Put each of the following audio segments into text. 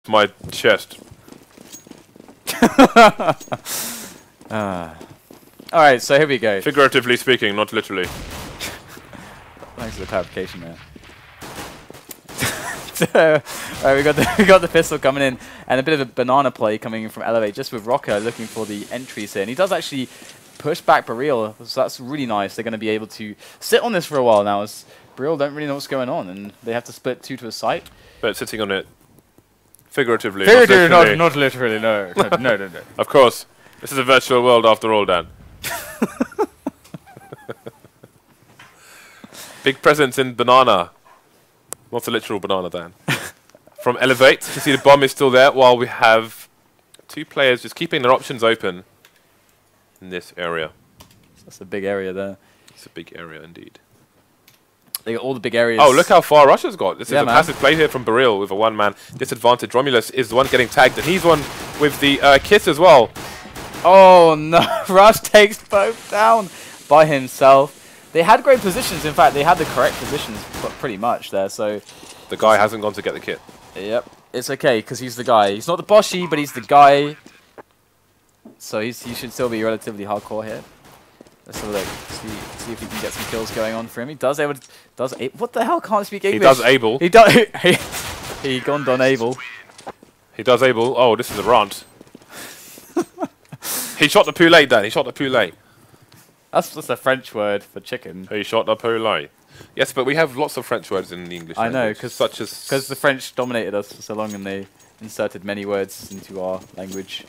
my chest. Alright, so here we go. Figuratively speaking, not literally. Thanks for the clarification there. Alright, we got the pistol coming in, and a bit of a banana play coming in from eLevate, just with Rocker looking for the entries here. And he does actually push back Boreal, so that's really nice. They're going to be able to sit on this for a while now, as Boreal don't really know what's going on, and they have to split two to a site. But sitting on it figuratively, not literally, no. No. Of course. This is a virtual world after all, Dan. Big presence in banana. Not a literal banana, Dan. From eLevate, you can see the bomb is still there, while we have two players just keeping their options open in this area. That's a big area there. It's a big area indeed. They got all the big areas. Oh, look how far Russia's got. This is a man. passive play here from Boreal with a one-man disadvantage. Romulus is the one getting tagged, and he's one with the kiss as well. Oh no, Rush takes both down by himself. They had great positions. In fact, they had the correct positions pretty much there. So the guy hasn't gone to get the kit. Yep, it's okay because he's the guy. He's not the Boshi, but he's the guy. So he should still be relatively hardcore here. Let's have a look. See if he can get some kills going on for him. He does what the hell? Can't speak English. He does able. He does. He gone done able. He does able. Oh, this is a rant. He shot the poulet, Dan. He shot the poulet. That's just a French word for chicken. He shot the poulet. Yes, but we have lots of French words in the English language. I know, because the French dominated us for so long, and they inserted many words into our language.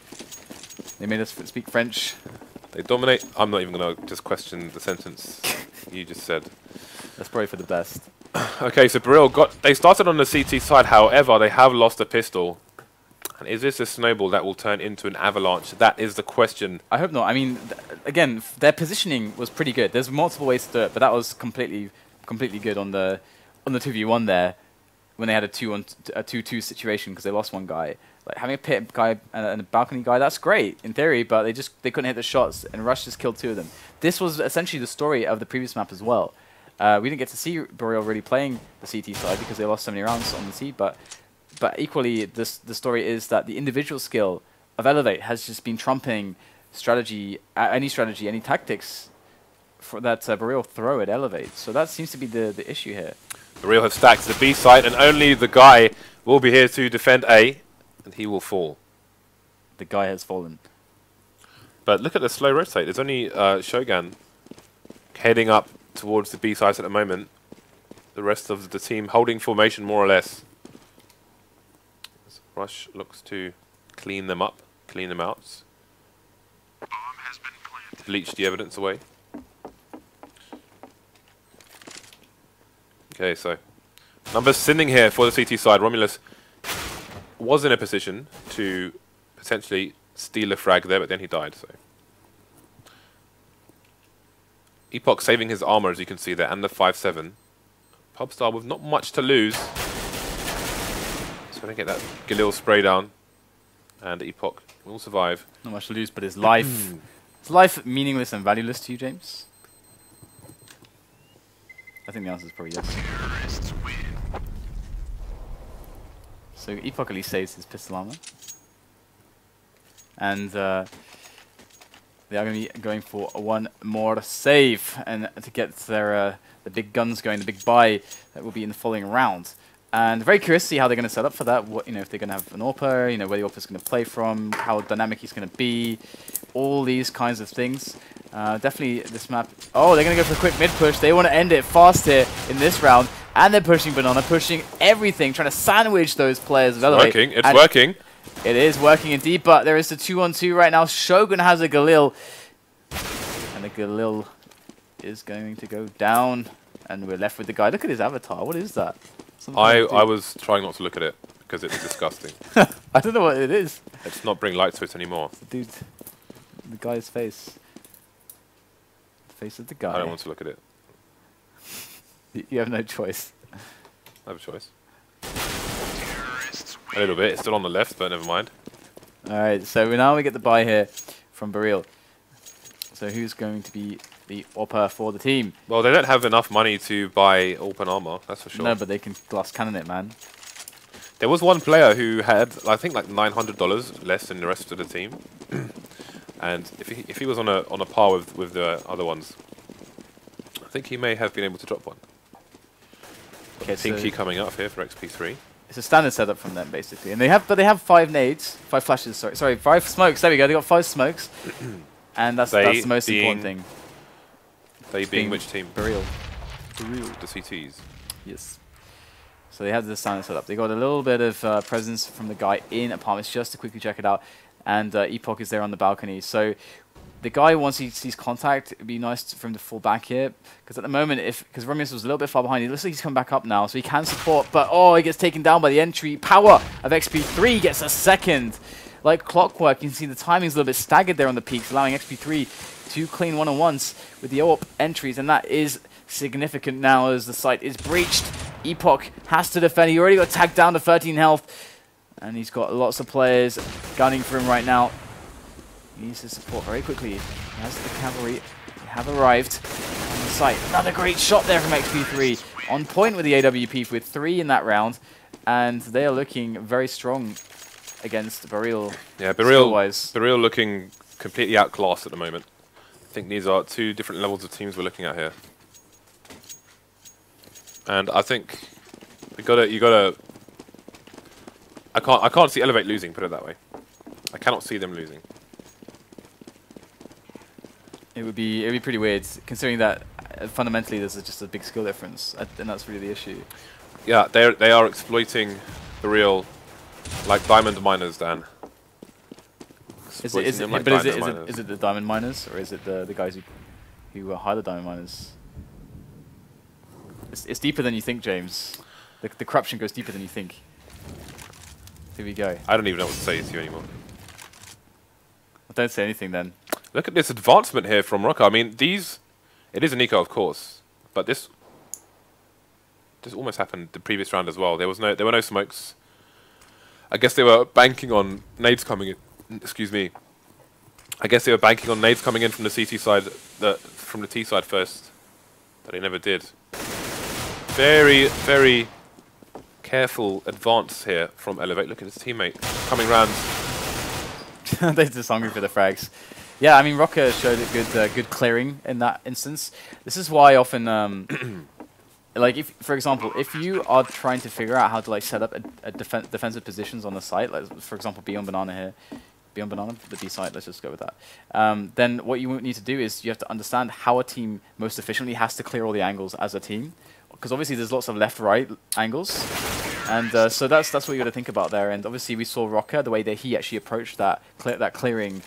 They made us speak French. They dominate. I'm not even going to just question the sentence you just said. That's probably for the best. Okay, so Boreal they started on the CT side, however, they have lost a pistol. And is this a snowball that will turn into an avalanche? That is the question. I hope not. I mean, again, their positioning was pretty good. There's multiple ways to do it, but that was completely good on the 2v1 there when they had a 2-2 situation because they lost one guy. Like having a pit guy and a balcony guy, that's great in theory, but they couldn't hit the shots, and Rush just killed two of them. This was essentially the story of the previous map as well. We didn't get to see Boreal really playing the CT side because they lost so many rounds on the C, but equally, the story is that the individual skill of eLevate has just been trumping any tactics that Boreal throw at eLevate. So that seems to be the issue here. Boreal have stacked the B side, and only the guy will be here to defend A, and he will fall. The guy has fallen. But look at the slow rotate. There's only Shogun heading up towards the B side at the moment. The rest of the team holding formation more or less. Rush looks to clean them up, clean them out. Bleach the evidence away. Okay, so numbers sitting here for the CT side. Romulus was in a position to potentially steal a frag there, but then he died. So Epoch saving his armor, as you can see there, and the 5-7. Pubstar with not much to lose. Going to get that Galil spray down, and Epoch will survive. Not much to lose, but his life. Is life meaningless and valueless to you, James? I think the answer is probably yes. So Epoch at least saves his pistol armor, and they are going to be going for one more save, and to get their the big guns going, the big buy that will be in the following round. And very curious to see how they're going to set up for that. What, if they're going to have an AWPer, where the AWPer's going to play from, how dynamic he's going to be, all these kinds of things. Definitely this map. Oh, they're going to go for a quick mid push. They want to end it fast here in this round, and they're pushing banana, pushing everything, trying to sandwich those players. It's working. It's working. It is working indeed. But there is a 2-on-2 right now. Shogun has a Galil, and the Galil is going to go down, and we're left with the guy. Look at his avatar. What is that? I was trying not to look at it because it's disgusting. I don't know what it is. Let's not bring light to it anymore. Dude, the guy's face. The face of the guy. I don't want to look at it. You have no choice. I have a choice. A little bit. It's still on the left, but never mind. Alright, so now we get the buy here from Boreal. So who's going to be the AWPer for the team? Well, they don't have enough money to buy open armor, that's for sure. No, but they can glass cannon it, man. There was one player who had, I think, like $900 less than the rest of the team, and if he was on a par with the other ones, I think he may have been able to drop one. Okay, Pinky coming up here for XP3. It's a standard setup from them basically, and they have 5 nades, 5 flashes. Sorry, 5 smokes. There we go. They got 5 smokes, and that's the most important thing. They being which team? Boreal. The CTs. Yes. So they have the standard setup. They got a little bit of presence from the guy in apartments just to quickly check it out, and Epoch is there on the balcony. So the guy, once he sees contact, it'd be nice for him to fall back here, because at the moment, because Romulus was a little bit far behind, it looks like he's come back up now, so he can support, but oh, he gets taken down by the entry power of XP3, gets a second. Like clockwork, you can see the timing's a little bit staggered there on the peaks, allowing XP3 to clean one-on-ones with the AWP entries, and that is significant now as the site is breached. Epoch has to defend. He already got tagged down to 13 health, and he's got lots of players gunning for him right now. He needs to support very quickly. As the cavalry have arrived on the site. Another great shot there from XP3. On point with the AWP with 3 in that round. And they are looking very strong against Boreal. Yeah, Boreal looking completely outclassed at the moment. I think these are 2 different levels of teams we're looking at here. And I think you gotta I can't see eLevate losing, put it that way. I cannot see them losing. It'd be pretty weird, considering that fundamentally there's just a big skill difference, and that's really the issue. Yeah, they are exploiting the real, like diamond miners, Dan. Is it the diamond miners, or is it the guys who hire the diamond miners? It's deeper than you think, James. The corruption goes deeper than you think. Here we go. I don't even know what to say to you anymore. Well, don't say anything then. Look at this advancement here from Rocker. I mean, it is an eco, of course, but this almost happened the previous round as well. There were no smokes. I guess they were banking on nades coming in. Excuse me. I guess they were banking on nades coming in from the CT side, from the T side first, but they never did. Very, very careful advance here from eLevate. Look at his teammate coming round. They're just hungry for the frags. Yeah, I mean, Rocker showed a good clearing in that instance. This is why often, like, if, for example, if you are trying to figure out how to like set up a defensive positions on the site, like for example, Beyond Banana here, Beyond Banana, the B site, let's just go with that. Then what you need to do is you have to understand how a team most efficiently has to clear all the angles as a team, because obviously there's lots of left-right angles, and so that's what you got to think about there. And obviously we saw Rocker, the way that he actually approached that clearing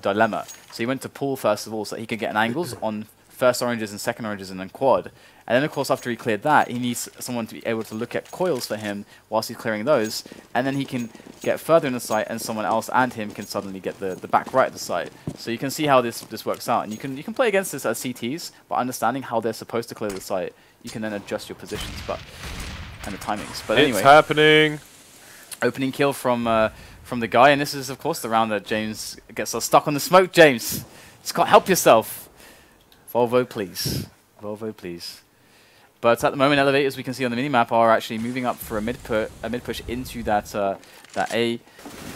dilemma. So he went to pool first of all, so that he could get an angles on first oranges and second oranges and then quad. And then of course after he cleared that, he needs someone to be able to look at coils for him whilst he's clearing those, and then he can get further in the site and someone else and him can suddenly get the back right of the site. So you can see how this works out, and you can play against this as CTs, but understanding how they're supposed to clear the site, you can then adjust your positions and the timings. But anyway, it's happening. Opening kill from the guy, and this is of course the round that James gets us stuck on the smoke. James, just can't help yourself. Volvo, please. Volvo, please. But at the moment, eLevate, as we can see on the minimap, are actually moving up for a mid push into that A. We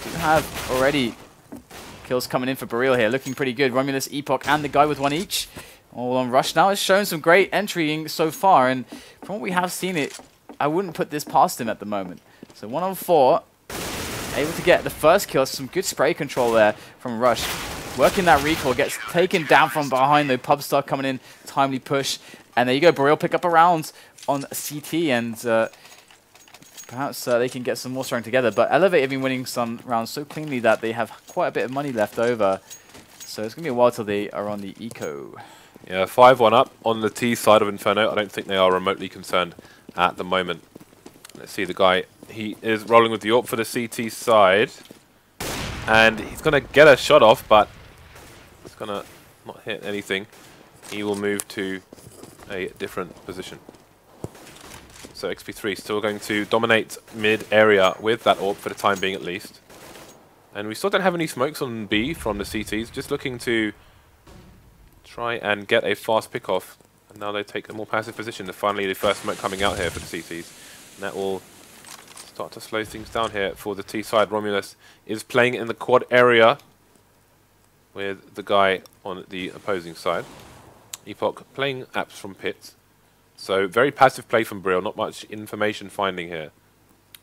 do have already kills coming in for Boreal here, looking pretty good. Romulus, Epoch, and the guy with 1 each. All on rush now. Has shown some great entrying so far, and from what we have seen, I wouldn't put this past him at the moment. So 1 on 4. Able to get the first kill. Some good spray control there from Rush. Working that recoil. Gets taken down from behind though. Pubstar coming in. Timely push. And there you go. Boreal pick up a round on CT. And perhaps they can get some more strong together. But eLevate have been winning some rounds so cleanly that they have quite a bit of money left over. So it's going to be a while till they are on the eco. Yeah, 5-1 up on the T side of Inferno. I don't think they are remotely concerned at the moment. Let's see the guy. He is rolling with the AWP for the CT side. And he's going to get a shot off, but it's going to not hit anything. He will move to a different position. So XP3 still going to dominate mid area with that AWP for the time being at least. And we still don't have any smokes on B from the CTs. Just looking to try and get a fast pick off. And now they take a more passive position. Finally the first smoke coming out here for the CTs. And that will start to slow things down here for the T side. Romulus is playing in the quad area with the guy on the opposing side. Epoch playing apps from pits. So very passive play from Boreal, not much information finding here.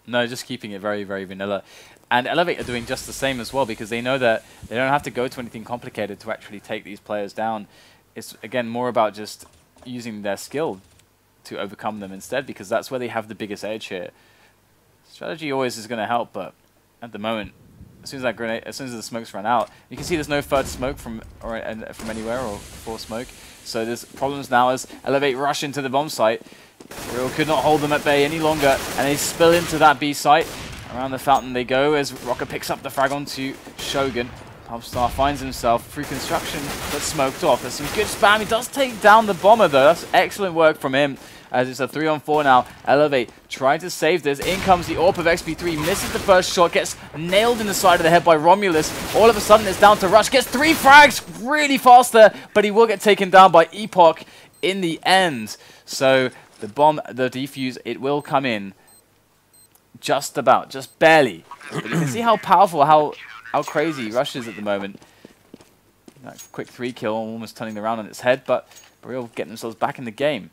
No, just keeping it very, very vanilla. And eLevate are doing just the same as well, because they know that they don't have to go to anything complicated to actually take these players down. It's, again, more about just using their skill to overcome them instead, because that's where they have the biggest edge here. Strategy always is going to help, but at the moment, as soon as the smokes run out, you can see there's no third smoke from anywhere or four smoke. So there's problems now as eLevate rush into the bomb site. Boreal could not hold them at bay any longer, and they spill into that B site. Around the fountain they go as Rocker picks up the frag onto Shogun. Popstar finds himself through construction, but smoked off. There's some good spam. He does take down the bomber though. That's excellent work from him. As it's a 3-on-4 now. eLevate trying to save this. In comes the AWP of XP3. Misses the first shot. Gets nailed in the side of the head by Romulus. All of a sudden it's down to Rush. Gets 3 frags really fast there. But he will get taken down by Epoch in the end. So the bomb, the defuse, it will come in. Just about. Just barely. But you can see how powerful, how crazy Rush is at the moment. That quick 3 kill, almost turning the round on its head. But Boreal getting themselves back in the game.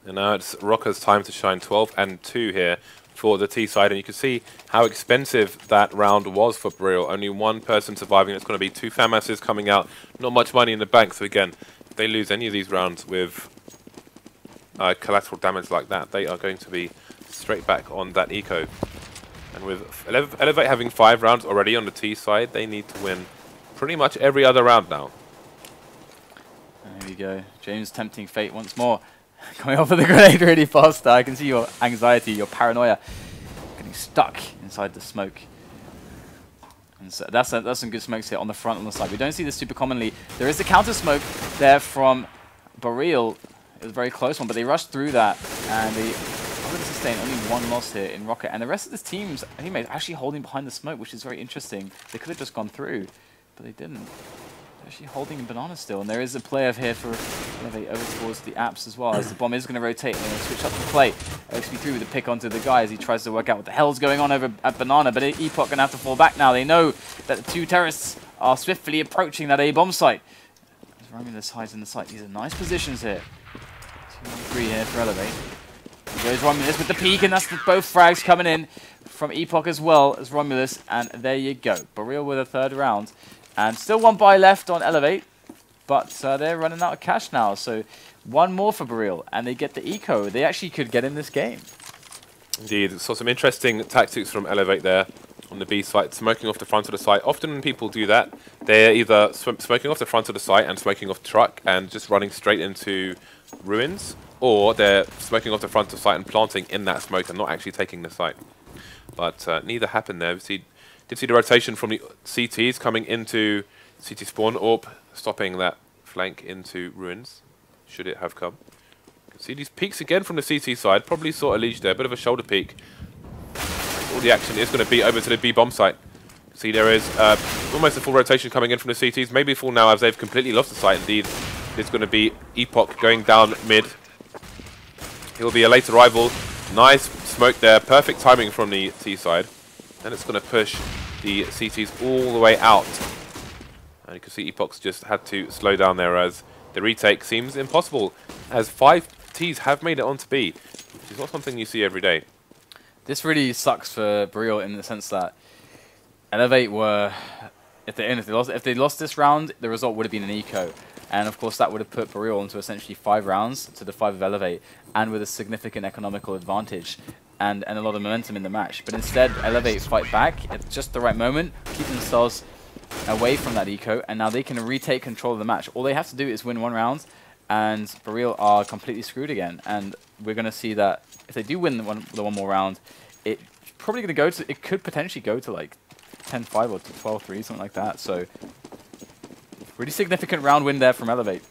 And now it's Rocker's time to shine. 12 and 2 here for the T side, and you can see how expensive that round was for Boreal. Only one person surviving. It's going to be 2 FAMASs coming out. Not much money in the bank, so again, if they lose any of these rounds with collateral damage like that, they are going to be straight back on that eco. And with eLevate having 5 rounds already on the T side, they need to win pretty much every other round now. There we go. James tempting fate once more. Coming off of the grenade really fast. I can see your anxiety, your paranoia getting stuck inside the smoke. And so that's some good smokes here on the front and the side. We don't see this super commonly. There is a counter smoke there from Boreal. It was a very close one, but they rushed through that, and they are going to sustain only 1 loss here in Rocket. And the rest of this team's teammates actually holding behind the smoke, which is very interesting. They could have just gone through, but they didn't. Actually holding a banana still, and there is a player here for eLevate over towards the apps as well, as the bomb is going to rotate and switch up the play. XP3 with a pick onto the guy as he tries to work out what the hell's going on over at banana, but Epoch going to have to fall back now. They know that the 2 terrorists are swiftly approaching that A bomb site. As Romulus hides in the site, these are nice positions here. 2-on-3 here for eLevate. Here goes Romulus with the peek, and that's both frags coming in from Epoch as well as Romulus, and there you go. Boreal with a 3rd round. And still 1 buy left on eLevate, but they're running out of cash now. So 1 more for Boreal, and they get the eco. They actually could get in this game. Indeed, saw some interesting tactics from eLevate there on the B site, smoking off the front of the site. Often when people do that, they're either smoking off the front of the site and smoking off the truck and just running straight into ruins, or they're smoking off the front of the site and planting in that smoke and not actually taking the site. But neither happened there. We did see the rotation from the CTs coming into CT spawn, AWP stopping that flank into ruins, should it have come. You can see these peaks again from the CT side, probably saw a leash there, a bit of a shoulder peek. All the action is going to be over to the B bomb site. See there is almost a full rotation coming in from the CTs, maybe full now as they've completely lost the site indeed. It's going to be Epoch going down mid. He'll be a late arrival. Nice smoke there, perfect timing from the T side. And it's going to push the CTs all the way out. And you can see Epoch's just had to slow down there as the retake seems impossible, as 5 Ts have made it onto B, which is not something you see every day. This really sucks for Boreal in the sense that eLevate were, if they lost this round, the result would have been an eco. And of course that would have put Boreal into essentially 5 rounds to the 5 of eLevate, and with a significant economical advantage. And a lot of momentum in the match. But instead, eLevate fight back at just the right moment, keep themselves away from that eco, and now they can retake control of the match. All they have to do is win 1 round, and Boreal are completely screwed again. And we're going to see that if they do win the one more round, it's probably going to go to, it could potentially go to like 10-5 or 12-3, something like that. So, really significant round win there from eLevate.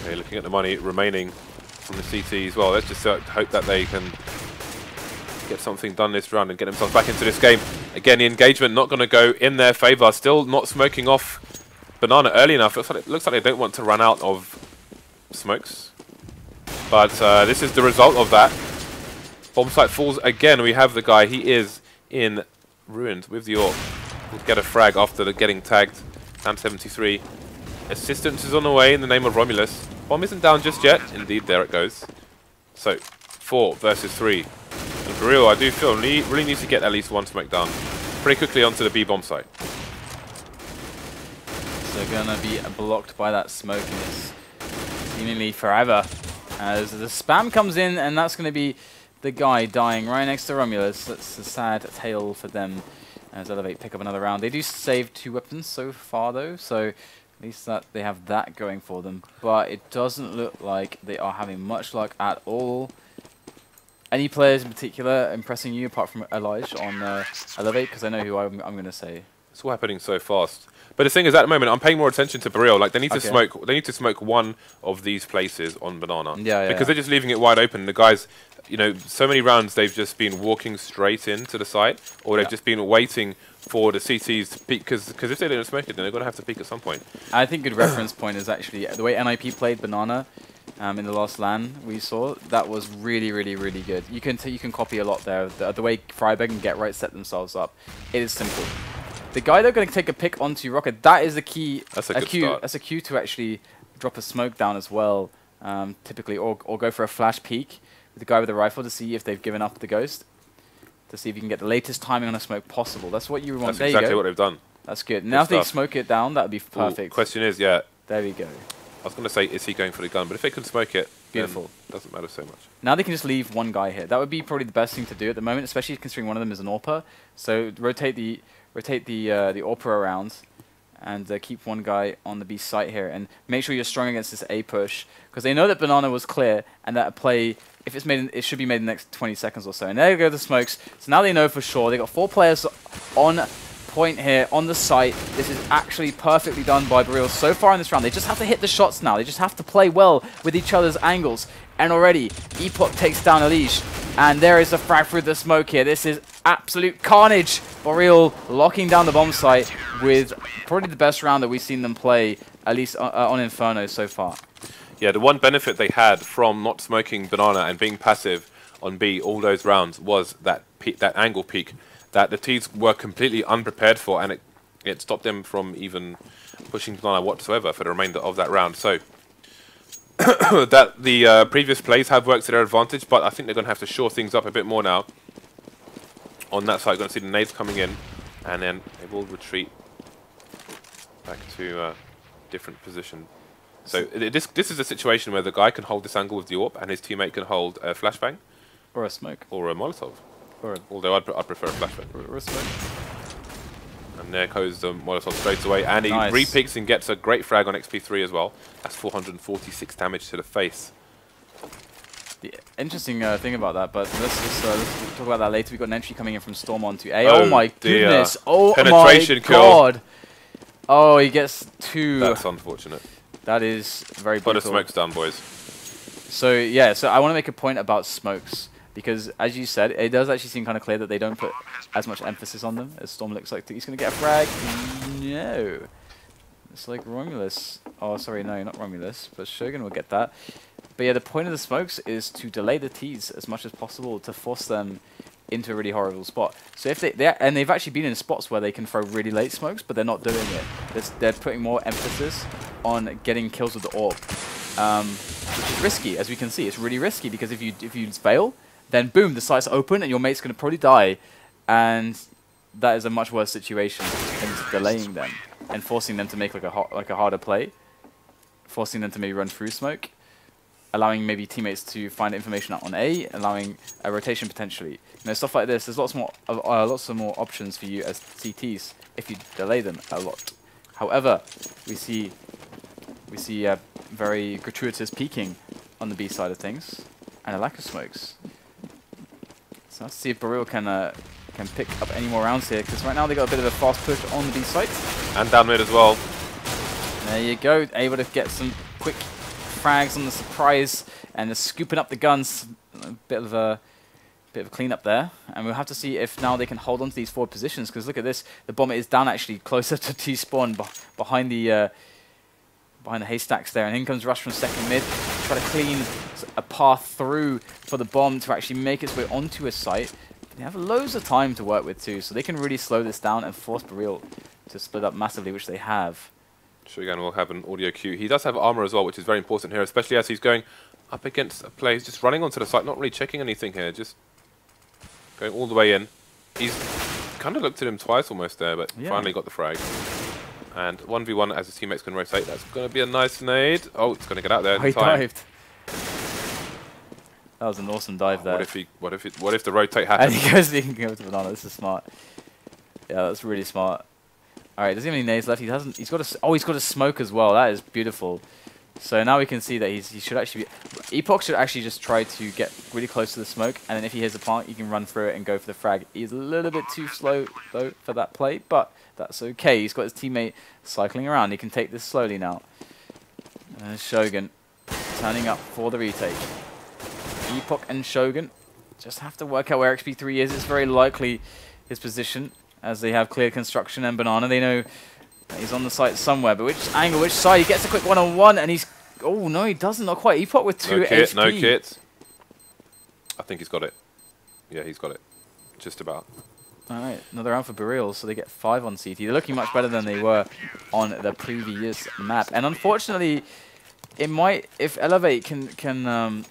Okay, looking at the money remaining from the CT as well. Let's just hope that they can get something done this round and get themselves back into this game. Again, the engagement not going to go in their favour. Still not smoking off banana early enough. It looks like they don't want to run out of smokes. But this is the result of that. Bomb site falls again. We have the guy. He is in ruins with the AWP. We'll get a frag after getting tagged. Down 73. Assistance is on the way in the name of Romulus. Bomb isn't down just yet. Indeed, there it goes. So, 4 versus 3. And Boreal, I do feel, really needs to get at least one smoke down. Pretty quickly onto the B bomb site. So gonna be blocked by that smoke, and it's seemingly forever. As the spam comes in, and that's gonna be the guy dying right next to Romulus. That's a sad tale for them. As eLevate pick up another round. They do save 2 weapons so far though, so at least that they have that going for them. But it doesn't look like they are having much luck at all. Any players in particular impressing you apart from Elijah on eLevate? Because I know who I'm going to say. It's all happening so fast. But the thing is, at the moment, I'm paying more attention to Boreal. Like they need to smoke. They need to smoke one of these places on Banana. Because they're just leaving it wide open. The guys, you know, so many rounds they've just been walking straight into the site, or they've just been waiting for the CTs to peek. Because if they don't smoke it, then they're going to have to peek at some point. I think a good reference point is actually the way NIP played Banana. In the last LAN we saw, that was really, really, really good. You can copy a lot there. The way Freiberg and Get Right set themselves up, it is simple. The guy they're going to take a pick onto Rocket, that is the key. That's a good start. That's a cue to actually drop a smoke down as well, typically, or go for a flash peek with the guy with the rifle to see if they've given up the ghost, to see if you can get the latest timing on a smoke possible. That's what you want. That's exactly what they've done. That's good. Now if they smoke it down, that would be perfect. Ooh, question is, there we go. I was going to say, is he going for the gun? But if they can smoke it, beautiful. It doesn't matter so much. Now they can just leave one guy here. That would be probably the best thing to do at the moment, especially considering one of them is an AWPer. So rotate the AWPer around, and keep one guy on the B site here, and make sure you're strong against this A push, because they know that Banana was clear, and that a play, if it's made, it should be made in the next 20 seconds or so. And there go the smokes. So now they know for sure. They got 4 players on point here on the site. This is actually perfectly done by Boreal so far in this round. They just have to hit the shots now. They just have to play well with each other's angles. And already, Epoch takes down Elige. And there is a frag through the smoke here. This is absolute carnage. Boreal locking down the bomb site with probably the best round that we've seen them play, at least on Inferno so far. Yeah, the one benefit they had from not smoking Banana and being passive on B all those rounds was that angle peak that the Ts were completely unprepared for, and it stopped them from even pushing Banana whatsoever for the remainder of that round. So that the previous plays have worked to their advantage, but I think they're going to have to shore things up a bit more now. On that side, you're going to see the nades coming in, and then they will retreat back to a different position. So this is a situation where the guy can hold this angle with the AWP, and his teammate can hold a flashbang. Or a smoke. Or a Molotov. Although I'd prefer a flashbang. Or a smoke. And there goes the Molotov straight away, and he re-peeks and gets a great frag on XP3 as well. That's 446 damage to the face. The interesting thing about that, but let's talk about that later. We've got an entry coming in from Storm onto A. Oh my goodness! Oh penetration my god! Oh, he gets 2. That's unfortunate. That is very brutal. Put the smokes down, boys. So yeah, so I want to make a point about smokes, because as you said, it does actually seem kind of clear that they don't put as much emphasis on them as Storm looks like he's going to get a frag. No. It's like Romulus. Oh, sorry, no, not Romulus, but Shogun will get that. But yeah, the point of the smokes is to delay the Ts as much as possible to force them into a really horrible spot. So if and they've actually been in spots where they can throw really late smokes, but they're not doing it. They're putting more emphasis on getting kills with the AWP, which is risky, as we can see. It's really risky because if you fail, then boom, the site's open and your mate's going to probably die, and that is a much worse situation than delaying them and forcing them to make like a harder play, forcing them to maybe run through smoke, allowing maybe teammates to find information out on A, allowing a rotation potentially. You know, stuff like this. There's lots more options for you as CTs if you delay them a lot. However, we see very gratuitous peeking on the B side of things and a lack of smokes. So let's see if Boreal can pick up any more rounds here, because right now they got a bit of a fast push on the B site. And down mid as well. There you go, able to get some quick frags on the surprise and just scooping up the guns. A bit of a cleanup there, and we'll have to see if now they can hold on to these forward positions, because look at this, the bomber is down actually closer to T-spawn behind the haystacks there, and in comes Rush from second mid, try to clean a path through for the bomb to actually make its way onto a site. They have loads of time to work with too, so they can really slow this down and force Boreal to split up massively, which they have. Shogun will have an audio cue. He does have armor as well, which is very important here, especially as he's going up against a player. He's just running onto the site, not really checking anything here, just going all the way in. He's kind of looked at him twice almost there, but finally got the frag. And 1v1 as his teammates can rotate. That's going to be a nice nade. Oh, it's going to get out there in time. Dived. That was an awesome dive there. What if the rotate happens? And he can go to banana. This is smart. Yeah, that's really smart. All right, does he have any nades left? He hasn't. He's got a smoke as well. That is beautiful. So now we can see that he should actually be. Epoch should actually just try to get really close to the smoke, and then if he hears a plant, he can run through it and go for the frag. He's a little bit too slow though for that play, but that's okay. He's got his teammate cycling around. He can take this slowly now. Shogun turning up for the retake. Epoch and Shogun just have to work out where XP3 is. It's very likely his position, as they have clear construction and banana. They know that he's on the site somewhere, but which angle, which side? He gets a quick one-on-one, and he's... Oh, no, he doesn't. Not quite. Epoch with 2 HP. No kit. I think he's got it. Yeah, he's got it. Just about. All right, another round for Boreal, so they get 5 on CT. They're looking much better than they were on the previous map. And unfortunately, it might... If eLevate can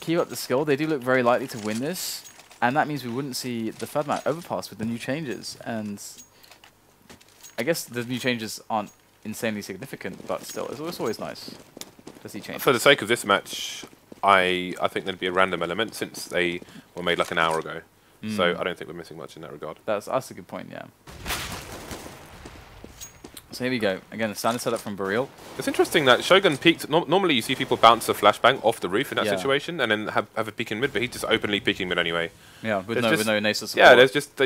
keep up the skill, they do look very likely to win this. And that means we wouldn't see the third map overpass with the new changes. And I guess the new changes aren't insanely significant, but still, it's always nice to see changes. For the sake of this match, I think there'd be a random element since they were made like an hour ago. So I don't think we're missing much in that regard. That's a good point, yeah. So here we go. Again, a standard setup from Boreal. It's interesting that Shogun peeked. Normally you see people bounce a flashbang off the roof in that situation and then have a peek in mid, but he's just openly peeking mid anyway. Yeah, with no Nasa support. Yeah, they just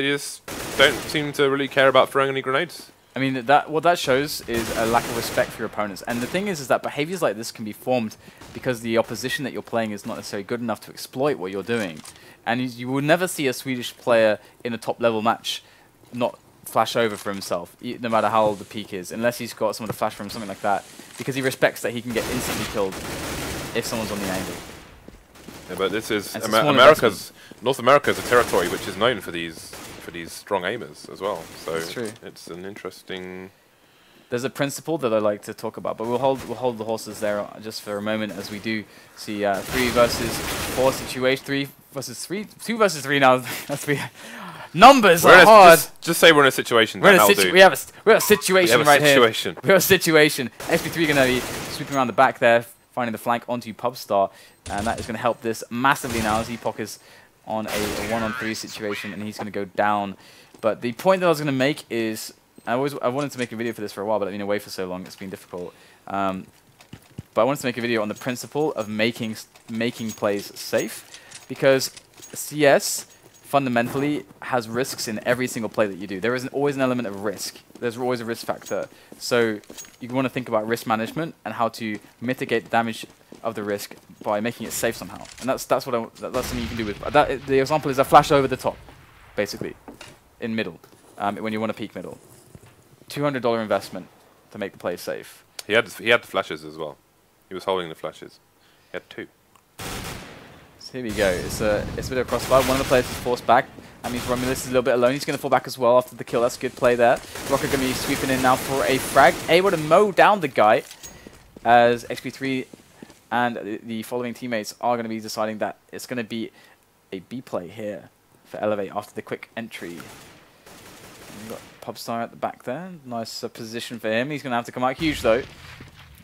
don't seem to really care about throwing any grenades. I mean, what that shows is a lack of respect for your opponents. And the thing is that behaviors like this can be formed because the opposition that you're playing is not necessarily good enough to exploit what you're doing. And you will never see a Swedish player in a top-level match not flash over for himself, no matter how old the peak is, unless he's got someone to flash from, something like that, because he respects that he can get instantly killed if someone's on the angle. Yeah, but this is North America's a territory which is known for these strong aimers as well. So it's an interesting. There's a principle that I like to talk about, but we'll hold the horses there just for a moment as we do see 3 versus 4 situation. 3 versus 3, 2 versus 3 now. That's 3. Numbers are hard. Just say we're in a situation. We have a situation right here. We have a situation. XP3 going to be sweeping around the back there, finding the flank onto Pubstar, and that is going to help this massively now as Epoch is on a 1-on-3 situation, and he's going to go down. But the point that I was going to make is, I wanted to make a video for this for a while, but I've been away for so long, it's been difficult. But I wanted to make a video on the principle of making plays safe, because CS fundamentally has risks in every single play that you do. There is always an element of risk. There's always a risk factor. So you want to think about risk management and how to mitigate the damage of the risk by making it safe somehow. And that's something you can do with that. The example is a flash over the top, basically, in middle, when you want to peek middle. $200 investment to make the play safe. He had the flashes as well. He was holding the flashes. He had 2. So here we go. It's a bit of a crossfire. One of the players is forced back. That means Romulus is a little bit alone. He's going to fall back as well after the kill. That's a good play there. Rocker going to be sweeping in now for a frag. Able to mow down the guy as XP3 and the following teammates are going to be deciding that it's going to be a B play here for eLevate after the quick entry. We've got Pubstar at the back there. Nice position for him. He's going to have to come out huge though.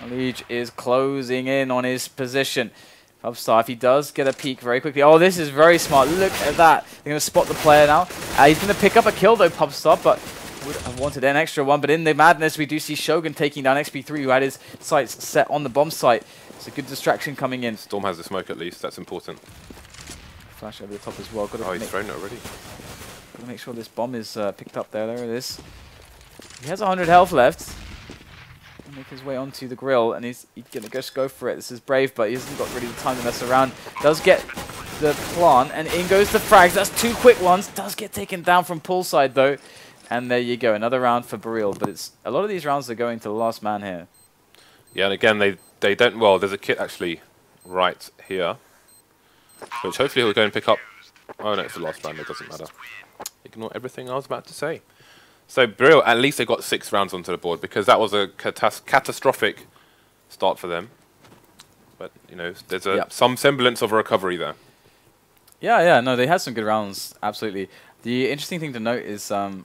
Liege is closing in on his position. Pubstar, if he does get a peek very quickly. Oh, this is very smart. Look at that. They're going to spot the player now. He's going to pick up a kill though, Pubstar, but would have wanted an extra one. But in the madness, we do see Shogun taking down XP3, who had his sights set on the bomb site. It's a good distraction coming in. Storm has the smoke at least. That's important. Flash over the top as well. Oh, he's thrown it already. Got to make sure this bomb is picked up there. There it is. He has 100 health left. Make his way onto the grill, and he's going to just go for it. This is brave, but he hasn't got really the time to mess around. Does get the plant, and in goes the frags. That's 2 quick ones. Does get taken down from poolside, though. And there you go, another round for Boreal. But it's a lot of these rounds are going to the last man here. Yeah, and again, they don't... Well, there's a kit actually right here, which hopefully he'll go and pick up. Oh no, it's the last round, it doesn't matter. Ignore everything I was about to say. So Boreal, at least they got 6 rounds onto the board, because that was a catastrophic start for them. But, you know, there's some semblance of a recovery there. Yeah, no, they had some good rounds, absolutely. The interesting thing to note is that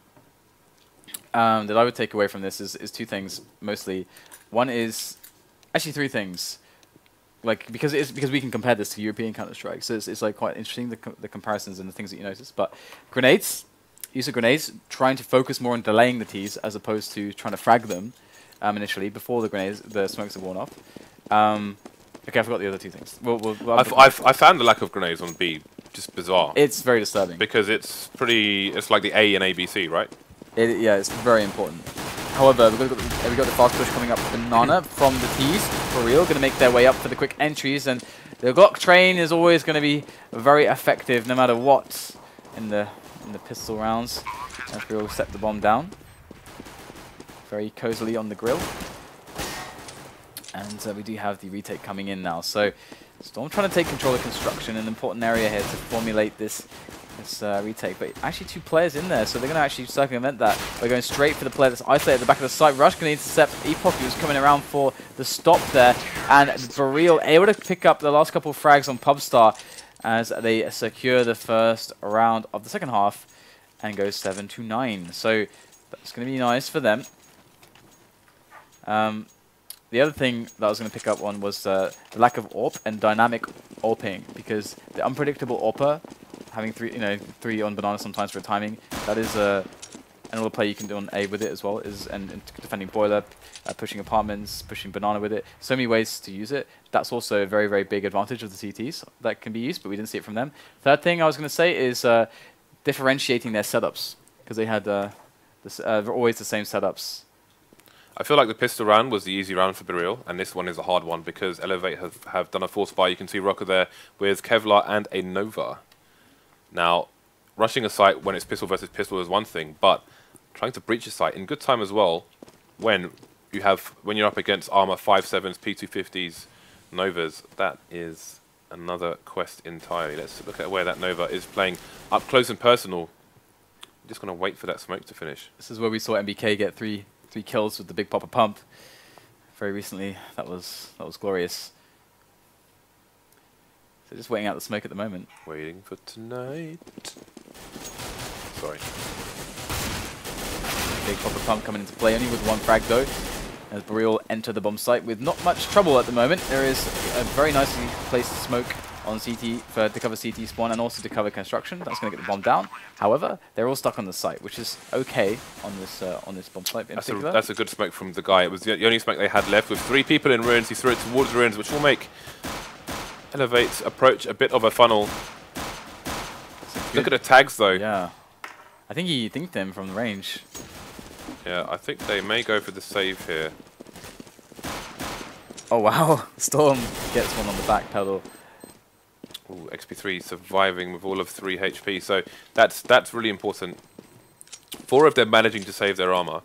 I would take away from this is 2 things, mostly. One is, actually 3 things. Like, because we can compare this to European Counter-Strike, so it's like quite interesting, the comparisons and the things that you notice. But grenades, use of grenades, trying to focus more on delaying the Ts as opposed to trying to frag them initially before the smokes are worn off. Okay, I forgot the other 2 things. I found the lack of grenades on B just bizarre. It's very disturbing. Because it's like the A in ABC, right? Yeah, it's very important. However, we've got the fast push coming up. Banana from the Ts, Boreal, going to make their way up for the quick entries, and the Glock train is always going to be very effective no matter what in the pistol rounds. As Boreal set the bomb down very cozily on the grill. And we do have the retake coming in now. So Storm trying to take control of construction, an important area here to formulate this retake. But actually 2 players in there, so they're going to actually circumvent that by going straight for the player that's isolated at the back of the site. Rush going to intercept Epoch, who's coming around for the stop there. And Boreal able to pick up the last couple of frags on Pubstar as they secure the first round of the second half and go 7-9. So that's going to be nice for them. The other thing that I was going to pick up on was the lack of AWP and dynamic AWPing, because the unpredictable AWPer, having 3 on Banana sometimes for timing, that is another play you can do on A with it as well, and defending Boiler, pushing apartments, pushing Banana with it. So many ways to use it. That's also a very, very big advantage of the CTs that can be used, but we didn't see it from them. Third thing I was going to say is differentiating their setups, because they had always the same setups. I feel like the pistol round was the easy round for Boreal, and this one is a hard one because eLevate have done a force buy. You can see Rocker there with Kevlar and a Nova. Now, rushing a site when it's pistol versus pistol is one thing, but trying to breach a site in good time as well when you're up against armor 5.7s, P250s, Novas, that is another quest entirely. Let's look at where that Nova is playing up close and personal. I'm just going to wait for that smoke to finish. This is where we saw MBK get 3 kills with the big popper pump very recently. That was glorious. So just waiting out the smoke at the moment. Waiting for tonight. Sorry. Big popper pump coming into play, only with 1 frag though, as Boreal enter the bomb site with not much trouble at the moment. There is a very nicely placed smoke on CT to cover CT spawn and also to cover construction. That's going to get the bomb down. However, they're all stuck on the site, which is okay on this bomb site in particular. That's a good smoke from the guy. It was the only smoke they had left with 3 people in ruins. He threw it towards ruins, which will make eLevate's approach a bit of a funnel. Look at the tags though. Yeah, I think he dinked them from the range. Yeah, I think they may go for the save here. Oh wow, Storm gets one on the back pedal. Ooh, XP3 surviving with all of 3 HP, so that's really important. 4 of them managing to save their armor.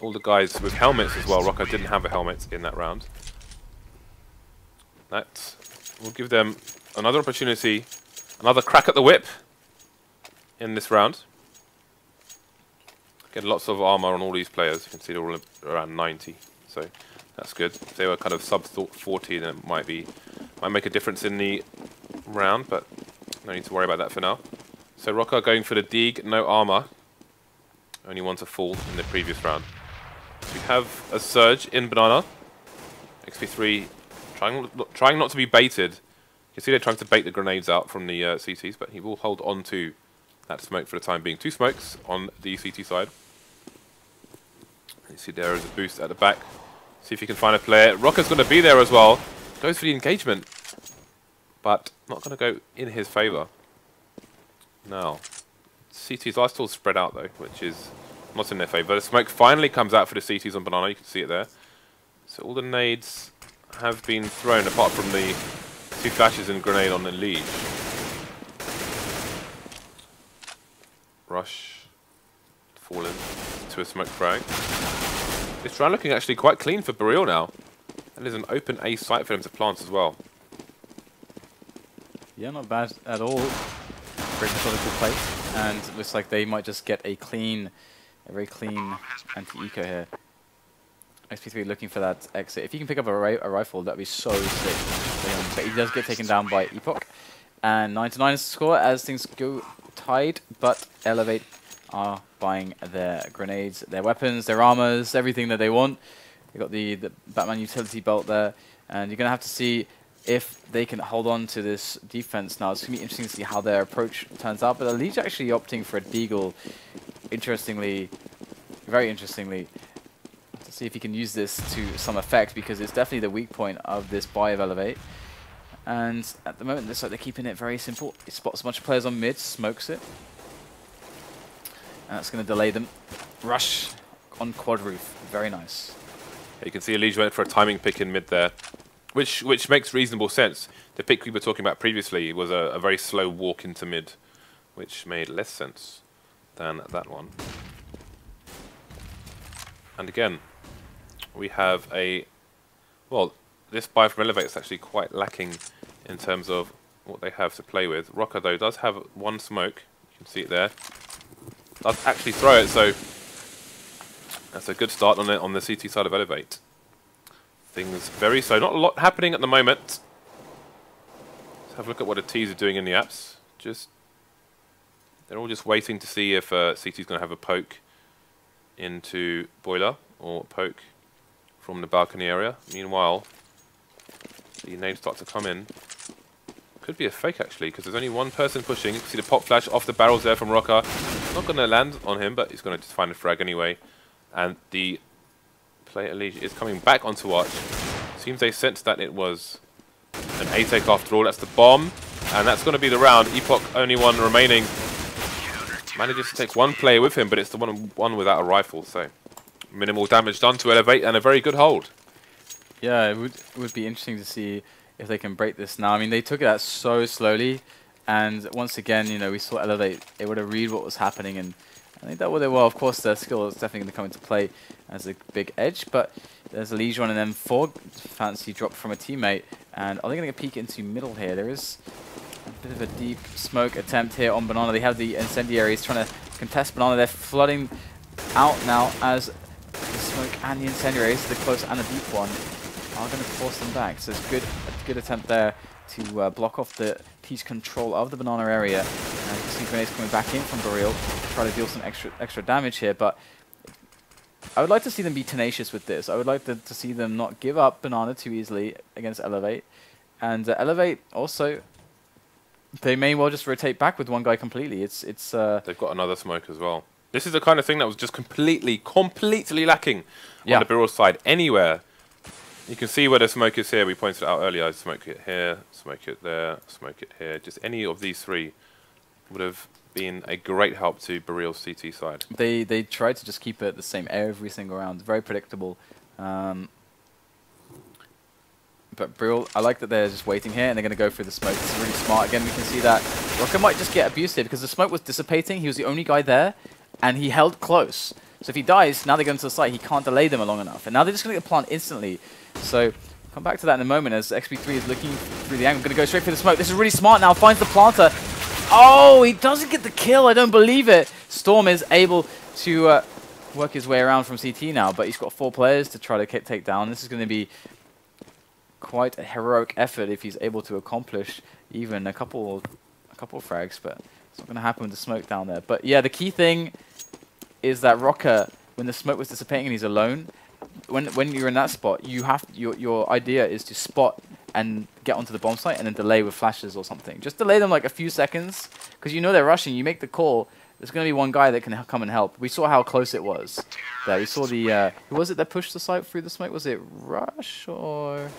All the guys with helmets as well. Rocco didn't have a helmet in that round. That will give them another opportunity, another crack at the whip in this round. Get lots of armor on all these players. You can see they're all around 90, so that's good. If they were kind of sub 40, then it might make a difference in the round, but no need to worry about that for now. So Rocker going for the Deeg, no armor. Only 1 to fall in the previous round. So we have a surge in Banana. XP3 trying not to be baited. You can see they're trying to bait the grenades out from the CTs, but he will hold on to that smoke for the time being. 2 smokes on the CT side. You see there is a boost at the back. See if he can find a player. Rocker's going to be there as well. Goes for the engagement, but not going to go in his favour. Now, CTs are still spread out though, which is not in their favour. The smoke finally comes out for the CTs on Banana. You can see it there. So all the nades have been thrown, apart from the 2 flashes and grenade on the Liege. Rush, fallen to a smoke frag. This round looking actually quite clean for Boreal now. And there's an open A site for them to plant as well. Yeah, not bad at all. Great methodical play. And looks like they might just get a very clean anti-eco here. XP3 looking for that exit. If he can pick up a rifle, that'd be so sick. But he does get taken down by Epoch. And 9-9 is the score as things go tied, but eLevate are buying their grenades, their weapons, their armors, everything that they want. They got the Batman utility belt there, and you're going to have to see if they can hold on to this defense now. It's going to be interesting to see how their approach turns out, but the League actually opting for a Deagle, interestingly, very interestingly, to see if he can use this to some effect, because it's definitely the weak point of this buy of eLevate. And at the moment, it looks like they're keeping it very simple. He spots a bunch of players on mid, smokes it. And that's going to delay them. Rush on quad roof. Very nice. You can see Elise went for a timing pick in mid there, which makes reasonable sense. The pick we were talking about previously was a very slow walk into mid, which made less sense than that one. And again, we have a... Well, this buy from eLevate is actually quite lacking in terms of what they have to play with. Rocker, though, does have one smoke. You can see it there. Does actually throw it, so that's a good start on it on the CT side of eLevate. Things very slow. Not a lot happening at the moment. Let's have a look at what the T's are doing in the apps. They're all just waiting to see if CT's going to have a poke into Boiler or poke from the balcony area. Meanwhile, the names start to come in. Could be a fake actually, because there's only one person pushing. You can see the pop flash off the barrels there from Rocker. Not going to land on him, but he's going to just find a frag anyway. And the player Elise is coming back onto watch. Seems they sensed that it was an A take after all. That's the bomb, and that's going to be the round. Epoch, only one remaining. Manages to take one player with him, but it's the one without a rifle, so minimal damage done to eLevate and a very good hold. Yeah, it would be interesting to see if they can break this now. I mean, they took it out so slowly, and once again, you know, we saw eLevate able to read what was happening, and I think that well. Of course, their skill is definitely going to come into play as a big edge, but there's a Liege on and M4. Fancy drop from a teammate, and are they going to peek into middle here? There is a bit of a deep smoke attempt here on Banana. They have the incendiaries trying to contest Banana. They're flooding out now as the smoke and the incendiaries, the close and the deep one, are going to force them back. So it's a good attempt there to block off the T's control of the Banana area. And you can see grenades coming back in from Boreal to try to deal some extra damage here. But I would like to see them be tenacious with this. I would like to see them not give up Banana too easily against eLevate. And eLevate also, they may well just rotate back with one guy completely. They've got another smoke as well. This is the kind of thing that was just completely lacking on the Boreal side. Anywhere. You can see where the smoke is here. We pointed it out earlier. Smoke it here, smoke it there, smoke it here. Just any of these three would have been a great help to Boreal's CT side. They tried to just keep it the same every single round. Very predictable. But Boreal, I like that they're just waiting here and they're going to go through the smoke. This is really smart. Again, we can see that Rocker might just get abused here because the smoke was dissipating. He was the only guy there and he held close. So if he dies, now they go into the site. He can't delay them long enough. And now they're just going to get plant instantly. So come back to that in a moment as XP3 is looking through the angle. Going to go straight for the smoke. This is really smart now. Finds the planter. Oh, he doesn't get the kill. I don't believe it. Storm is able to work his way around from CT now, but he's got 4 players to try to take down. This is going to be quite a heroic effort if he's able to accomplish even a couple frags, but it's not going to happen with the smoke down there. But yeah, the key thing is that Rocker, when the smoke was dissipating and he's alone, when you're in that spot, you have your idea is to spot and get onto the bomb site and then delay with flashes or something. Just delay them like a few seconds because you know they're rushing. You make the call. There's going to be one guy that can come and help. We saw how close it was. There, we saw the who was it that pushed the site through the smoke? Was it Rush or?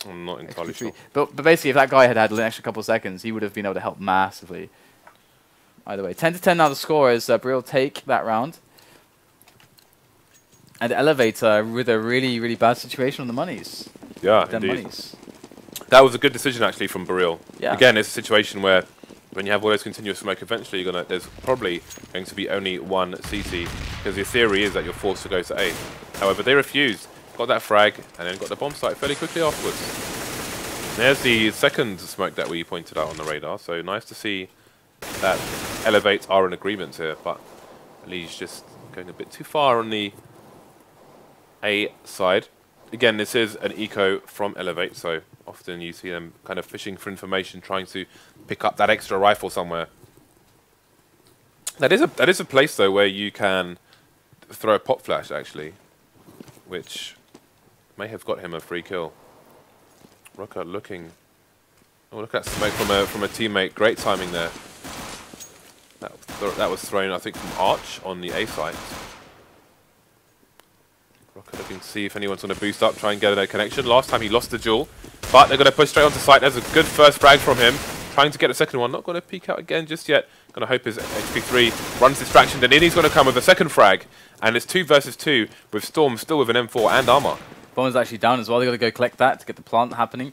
I'm not entirely sure. But basically, if that guy had an extra couple of seconds, he would have been able to help massively. Either way, 10-10 now the score as Boreal take that round. And eLevate with a really bad situation on the monies. Yeah, indeed. Monies. That was a good decision actually from Boreal. Yeah. Again, it's a situation where when you have all those continuous smoke, eventually there's probably going to be only one CT because the theory is that you're forced to go to A. However, they refused, got that frag, and then got the bomb site fairly quickly afterwards. There's the second smoke that we pointed out on the radar, so nice to see that eLevate are in agreement here, but Lee's just going a bit too far on the A side. Again, this is an eco from eLevate, so often you see them kind of fishing for information, trying to pick up that extra rifle somewhere. That is a place though where you can throw a pop flash actually, which may have got him a free kill. Rocker looking. Oh, look at that smoke from a teammate. Great timing there. That was thrown, I think, from Arch on the A site. Rocker looking to see if anyone's going to boost up, try and get a connection. Last time he lost the duel, but they're going to push straight onto site. There's a good first frag from him. Trying to get a second one. Not going to peek out again just yet. Going to hope his XP3 runs distraction. Then in he's going to come with a second frag. And it's 2 versus 2 with Storm still with an M4 and armor. Bomb's actually down as well. They've got to go collect that to get the plant happening.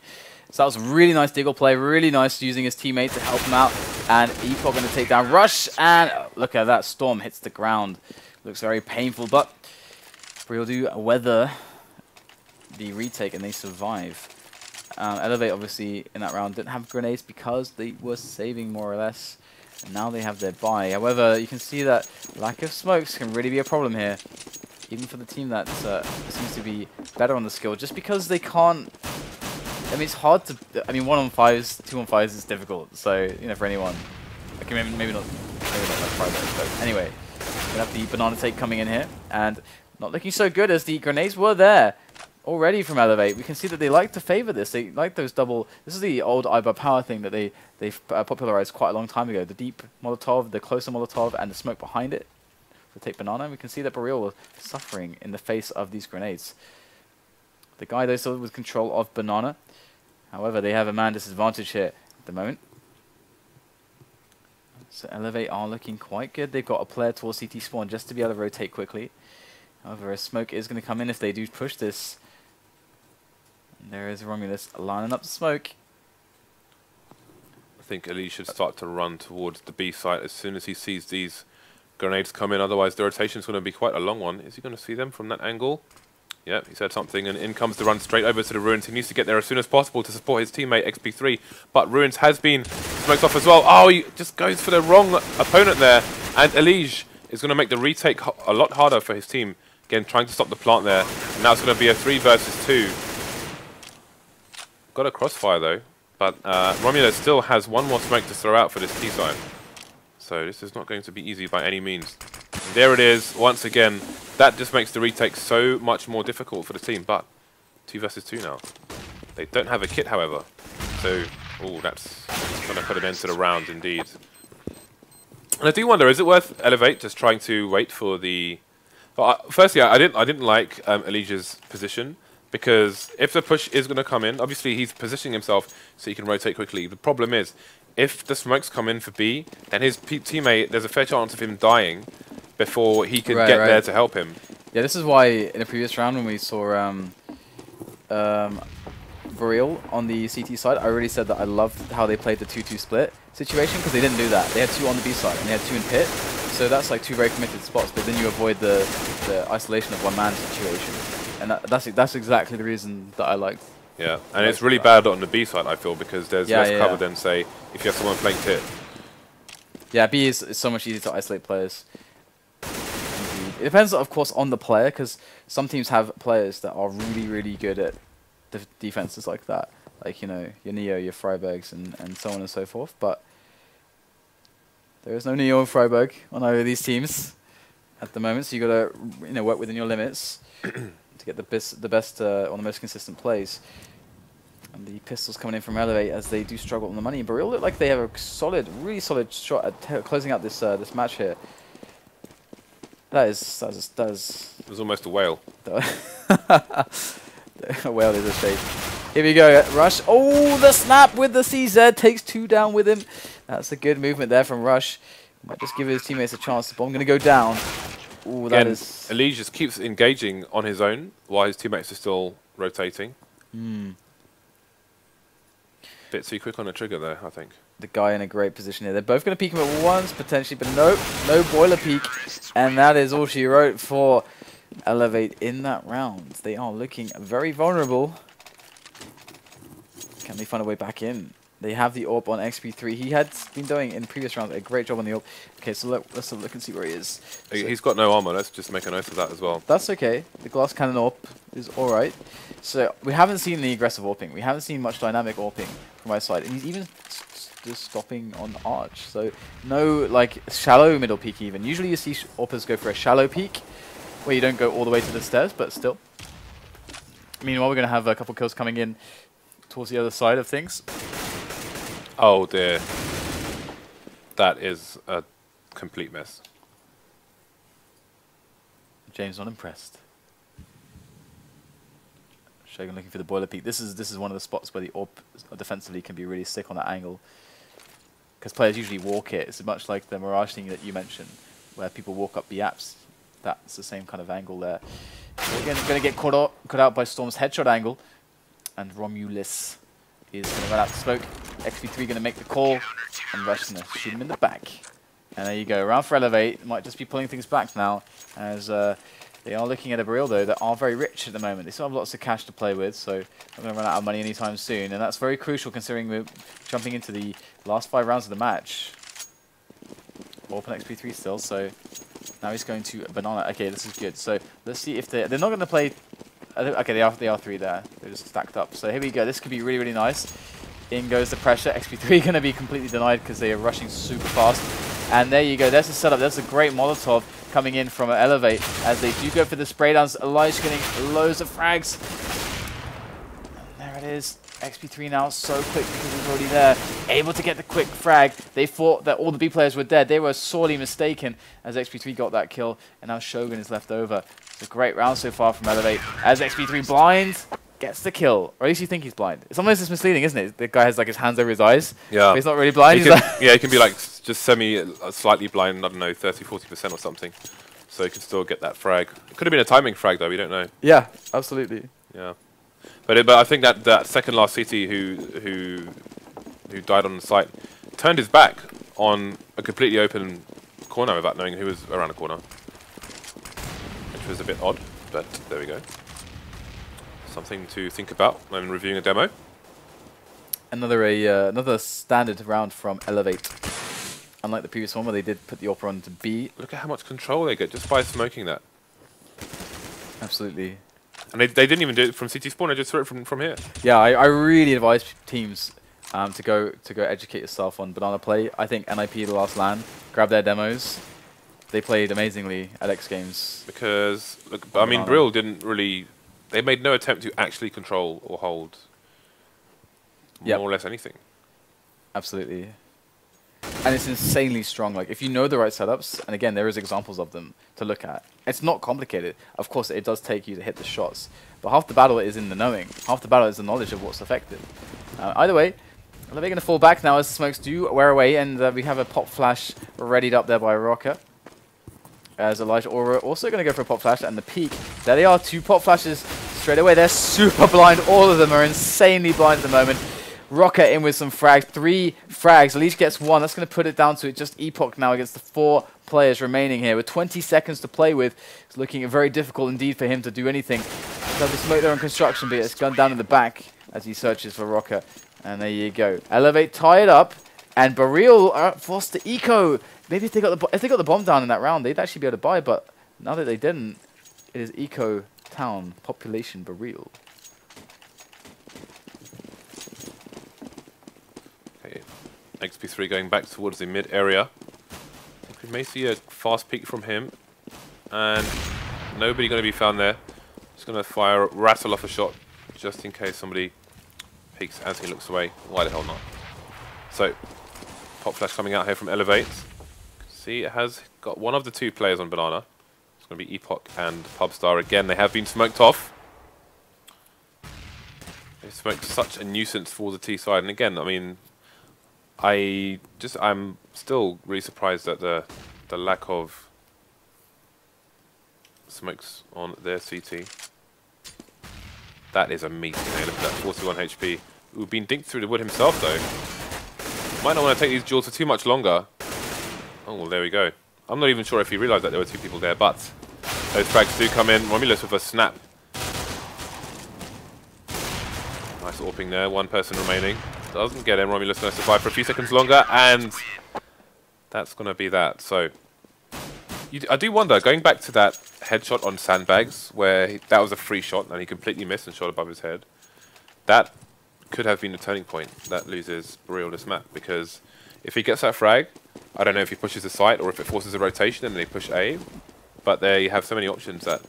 So that was a really nice Diggle play. Really nice using his teammate to help him out. And Epoch going to take down Rush. And look at that. Storm hits the ground. Looks very painful. But Boreal do weather the retake and they survive. eLevate obviously in that round didn't have grenades because they were saving more or less. And now they have their buy. However, you can see that lack of smokes can really be a problem here. Even for the team that seems to be better on the skill. Just because they can't... I mean, it's hard to... I mean, 1-on-5s, 2-on-5s is difficult. So, you know, for anyone. Okay, maybe not like private, but anyway. We have the banana take coming in here. And not looking so good as the grenades were there already from eLevate. We can see that they like to favor this. They like those double... This is the old IBA power thing that they've popularized quite a long time ago. The deep Molotov, the closer Molotov, and the smoke behind it. To take banana, we can see that Boreal was suffering in the face of these grenades. The guy though still with control of banana. However, they have a man disadvantage here at the moment. So eLevate are looking quite good. They've got a player towards CT spawn just to be able to rotate quickly. However, a smoke is going to come in if they do push this. And there is Romulus lining up the smoke. I think Elise should start to run towards the B site as soon as he sees these grenades come in, otherwise the rotation is going to be quite a long one. Is he going to see them from that angle? Yep, he said something, and in comes the run straight over to the Ruins. He needs to get there as soon as possible to support his teammate XP3, but Ruins has been smoked off as well. Oh, he just goes for the wrong opponent there, and Elige is going to make the retake a lot harder for his team. Again, trying to stop the plant there, and now it's going to be a 3 versus 2. Got a crossfire though, but Romulus still has one more smoke to throw out for this T side. So this is not going to be easy by any means. And there it is, once again. That just makes the retake so much more difficult for the team, but 2 versus 2 now. They don't have a kit, however. So, oh, that's going to put an end to the round, indeed. And I do wonder, is it worth eLevate just trying to wait for the... Well, firstly, I didn't like Elige's position, because if the push is going to come in, obviously he's positioning himself so he can rotate quickly. The problem is, if the smokes come in for B, then his teammate, there's a fair chance of him dying before he can get there to help him. Yeah, this is why in the previous round when we saw Boreal on the CT side, I already said that I loved how they played the 2-2 split situation because they didn't do that. They had 2 on the B side and they had 2 in pit, so that's like 2 very committed spots, but then you avoid the isolation of one-man situation. And that's exactly the reason that I liked. Yeah, and it's really bad on the B side, I feel, because there's less cover than, say, if you have someone playing pit. Yeah, B is so much easier to isolate players. It depends, of course, on the player, because some teams have players that are really, really good at defenses like that. Like, you know, your Neo, your Freibergs, and so on and so forth. But there is no Neo and Freiberg on either of these teams at the moment, so you got to work within your limits to get the best or the most consistent plays. And the pistols coming in from eLevate as they do struggle on the money. Boreal look like they have a solid, really solid shot at closing out this this match here. That is. It was almost a whale. A whale is a shape. Here we go, Rush. Oh, the snap with the CZ takes 2 down with him. That's a good movement there from Rush. Might just give his teammates a chance. The bomb going to go down. Ooh, that is... Elige just keeps engaging on his own while his teammates are still rotating. Bit too quick on the trigger there, I think. The guy in a great position here. They're both going to peek him at once, potentially, but nope, no boiler peek. And that is all she wrote for eLevate in that round. They are looking very vulnerable. Can they find a way back in? They have the AWP on XP3. He had been doing in previous rounds a great job on the AWP. Okay, so let's have a look and see where he is. So He's got no armor. Let's just make a note of that as well. that's okay. The glass cannon AWP is alright. So we haven't seen the aggressive AWPing. We haven't seen much dynamic AWPing from my side. And he's even just stopping on Arch. So no like shallow middle peek even. Usually you see AWPers go for a shallow peek where you don't go all the way to the stairs, but still. Meanwhile, we're going to have a couple kills coming in towards the other side of things. Oh dear. That is a complete mess. James not impressed. Shogun looking for the boiler peak. This is one of the spots where the AWP defensively can be really sick on that angle. Because players usually walk it. It's much like the Mirage thing that you mentioned, where people walk up the apps. That's the same kind of angle there. So again, going to get caught out by Storm's headshot angle. And Romulus is going to run out the smoke. XP3 going to make the call. And Rush's going to shoot him in the back. And there you go. Round for eLevate. Might just be pulling things back now. As they are looking at a Boreal, though, that are very rich at the moment. They still have lots of cash to play with, so not going to run out of money anytime soon. And that's very crucial considering we're jumping into the last 5 rounds of the match. Open XP3 still, so now he's going to Banana. Okay, this is good. So let's see if they're not going to play. Okay, they are 3 there. They're just stacked up. So here we go. This could be really, really nice. In goes the pressure. XP3 going to be completely denied because they are rushing super fast. And there you go. There's the setup. There's a great Molotov coming in from eLevate as they do go for the spray downs. Elijah getting loads of frags. And there it is. XP3 now so quick because he's already there. Able to get the quick frag. They thought that all the B players were dead. They were sorely mistaken as XP3 got that kill. And now Shogun is left over. It's a great round so far from eLevate as XP3 blind gets the kill. Or at least you think he's blind. Sometimes it's misleading, isn't it? The guy has like his hands over his eyes. Yeah. But he's not really blind. He can, yeah, he can be like just slightly blind, I don't know, 30-40% or something. So he can still get that frag. It could have been a timing frag though, we don't know. Yeah, absolutely. Yeah. But I think that second last CT who died on the site turned his back on a completely open corner without knowing who was around the corner. Which was a bit odd, but there we go. Something to think about when reviewing a demo. Another standard round from eLevate. Unlike the previous one where they did put the AWP on to B. Look at how much control they get just by smoking that. Absolutely. And they didn't even do it from CT spawn, they just threw it from here. Yeah, I really advise teams to go educate yourself on banana play. I think NIP the last LAN, grab their demos. They played amazingly at X Games. Because look, I mean Boreal didn't really, they made no attempt to actually control or hold more or less anything. Absolutely. And it's insanely strong. Like if you know the right setups, and again there is examples of them to look at. It's not complicated. Of course it does take you to hit the shots, but half the battle is in the knowing. Half the battle is the knowledge of what's effective. Either way, they're going to fall back now as the smokes do wear away, and we have a pop flash readied up there by Rocker. As Elijah Aura also going to go for a pop flash, and the peak. There they are, 2 pop flashes straight away. They're super blind. All of them are insanely blind at the moment. Rocker in with some frags. 3 frags. Elijah gets 1. That's going to put it down to just Epoch now against the 4 players remaining here. With 20 seconds to play with, it's looking very difficult indeed for him to do anything. Does the smoke there on construction, but it's gone down in the back as he searches for Rocker. And there you go. eLevate tie it up, and Boreal are forced to eco. Maybe if they got the bomb down in that round, they'd actually be able to buy. But now that they didn't, it is eco town population Boreal. Okay, XP3 going back towards the mid area. We may see a fast peek from him, and nobody going to be found there. Just going to rattle off a shot, just in case somebody peeks as he looks away. Why the hell not? So, pop flash coming out here from eLevate. See, it has got one of the 2 players on banana. It's going to be Epoch and Pubstar again. They have been smoked off. They smoked such a nuisance for the T side, and again, I mean, I'm still really surprised at the lack of smokes on their CT. That is a meaty nail. Look at that 41 HP. Ooh, been dinked through the wood himself though. Might not want to take these duels for too much longer. Oh, well, there we go. I'm not even sure if he realized that there were 2 people there, but those frags do come in. Romulus with a snap. Nice AWPing there, one person remaining. Doesn't get him, Romulus going to survive for a few seconds longer, and that's going to be that. So, I do wonder, going back to that headshot on Sandbags, where that was a free shot and he completely missed and shot above his head, that could have been the turning point that loses Boreal this map, because if he gets that frag, I don't know if he pushes the site or if it forces a rotation and they push A, but they have so many options that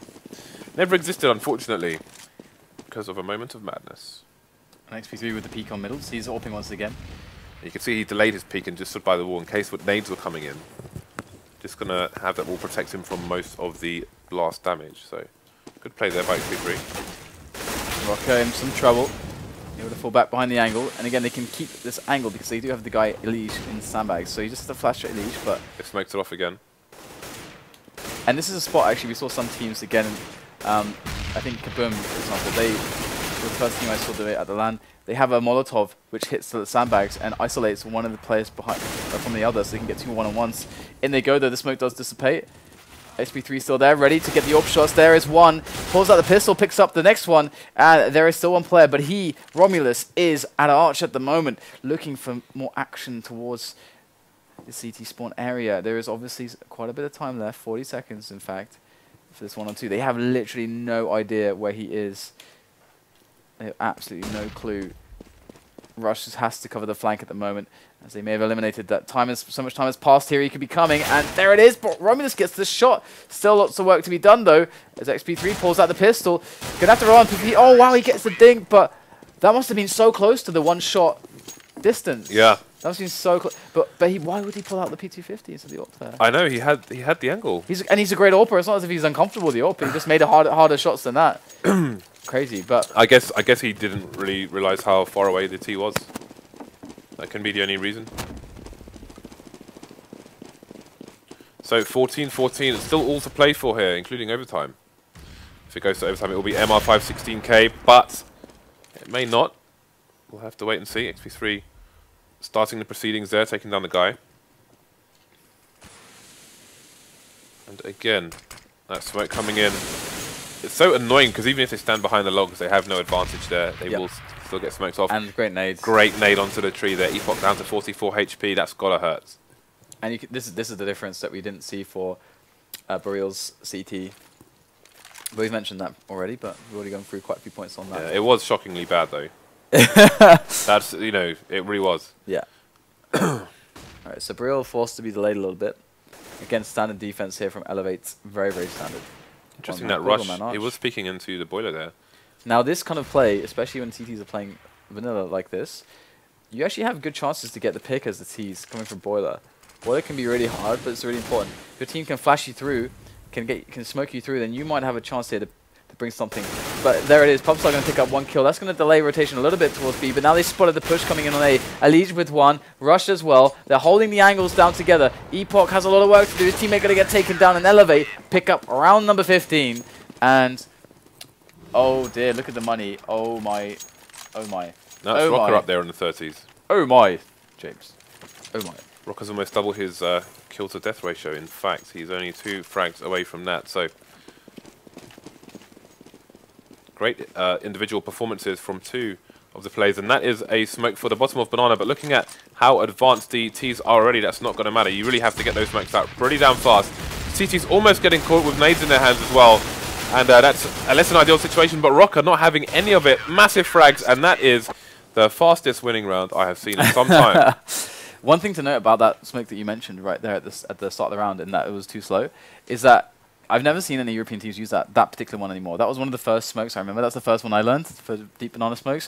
never existed, unfortunately, because of a moment of madness. XP3 with the peek on middle, sees AWPing once again. You can see he delayed his peek and just stood by the wall in case what nades were coming in. Just going to have that wall protect him from most of the blast damage, so good play there by XP3. Rocker in some trouble. Able to fall back behind the angle, and again they can keep this angle because they do have the guy Elige in Sandbags, so he just has to flash at Elige, but... They smoked it off again. And this is a spot, actually, we saw some teams again, I think Kaboom, for example, they were the first team I saw do it at the LAN. They have a Molotov which hits the Sandbags and isolates one of the players behind from the other, so they can get 2 one-on-ones. In they go, though, the smoke does dissipate. XP3 still there, ready to get the AWP shots. There is one, pulls out the pistol, picks up the next one, and there is still one player, but he, Romulus, is at Arch at the moment, looking for more action towards the CT spawn area. There is obviously quite a bit of time left, 40 seconds in fact, for this 1-on-2. They have literally no idea where he is. They have absolutely no clue. Rush just has to cover the flank at the moment, as they may have eliminated that time. So much time has passed here, he could be coming, and there it is, but Romulus gets the shot. Still lots of work to be done though, as XP3 pulls out the pistol. Gonna have to roll on PvP. Oh wow, he gets the dink, but that must have been so close to the one-shot distance. Yeah. That must have been so close. But why would he pull out the P250 instead of the AWP there? I know, he had the angle. He's a great AWPer. It's not as if he's uncomfortable with the AWP. He just made harder shots than that. Crazy, but I guess he didn't really realize how far away the T was. That can be the only reason. So 14-14, it's still all to play for here, including overtime. If it goes to overtime, it will be MR5 16k, but it may not. We'll have to wait and see. XP3 starting the proceedings there, taking down the guy. And again, that smoke coming in. It's so annoying because even if they stand behind the logs, they have no advantage there. They will still get smoked off. And great nades. Great nade onto the tree there. Epoch down to 44 HP. That's gotta hurt. And this is the difference that we didn't see for Boreal's CT. We've mentioned that already, but we've already gone through quite a few points on that. Yeah, it was shockingly bad though. That's, you know, it really was. Yeah. Alright, so Boreal forced to be delayed a little bit. Again, standard defense here from eLevate. Very, very standard. Interesting that rush. He was peeking into the boiler there. Now this kind of play, especially when CTs are playing vanilla like this, you actually have good chances to get the pick as the T's coming from boiler. Boiler can be really hard, but it's really important. If your team can flash you through, can smoke you through, then you might have a chance here to bring something. But there it is, Pubstar going to pick up 1 kill. That's going to delay rotation a little bit towards B, but now they spotted the push coming in on A. Elige with 1, Rush as well. They're holding the angles down together. Epoch has a lot of work to do. His teammate going to get taken down and eLevate, pick up round number 15. And, oh dear, look at the money. Oh my, oh my. That's Rocker up there in the 30s. Oh my, James. Oh my. Rocker's almost double his kill to death ratio. In fact, he's only 2 frags away from that. So great individual performances from 2 of the players, and that is a smoke for the bottom of Banana. But looking at how advanced the T's are already, that's not going to matter. You really have to get those smokes out pretty damn fast. CT's almost getting caught with nades in their hands as well, and that's a less than ideal situation. But Rocker not having any of it, massive frags, and that is the fastest winning round I have seen in some time. One thing to note about that smoke that you mentioned right there at the start of the round, and that it was too slow, is that I've never seen any European teams use that particular one anymore. That was one of the first smokes I remember. That's the first one I learned for deep banana smokes.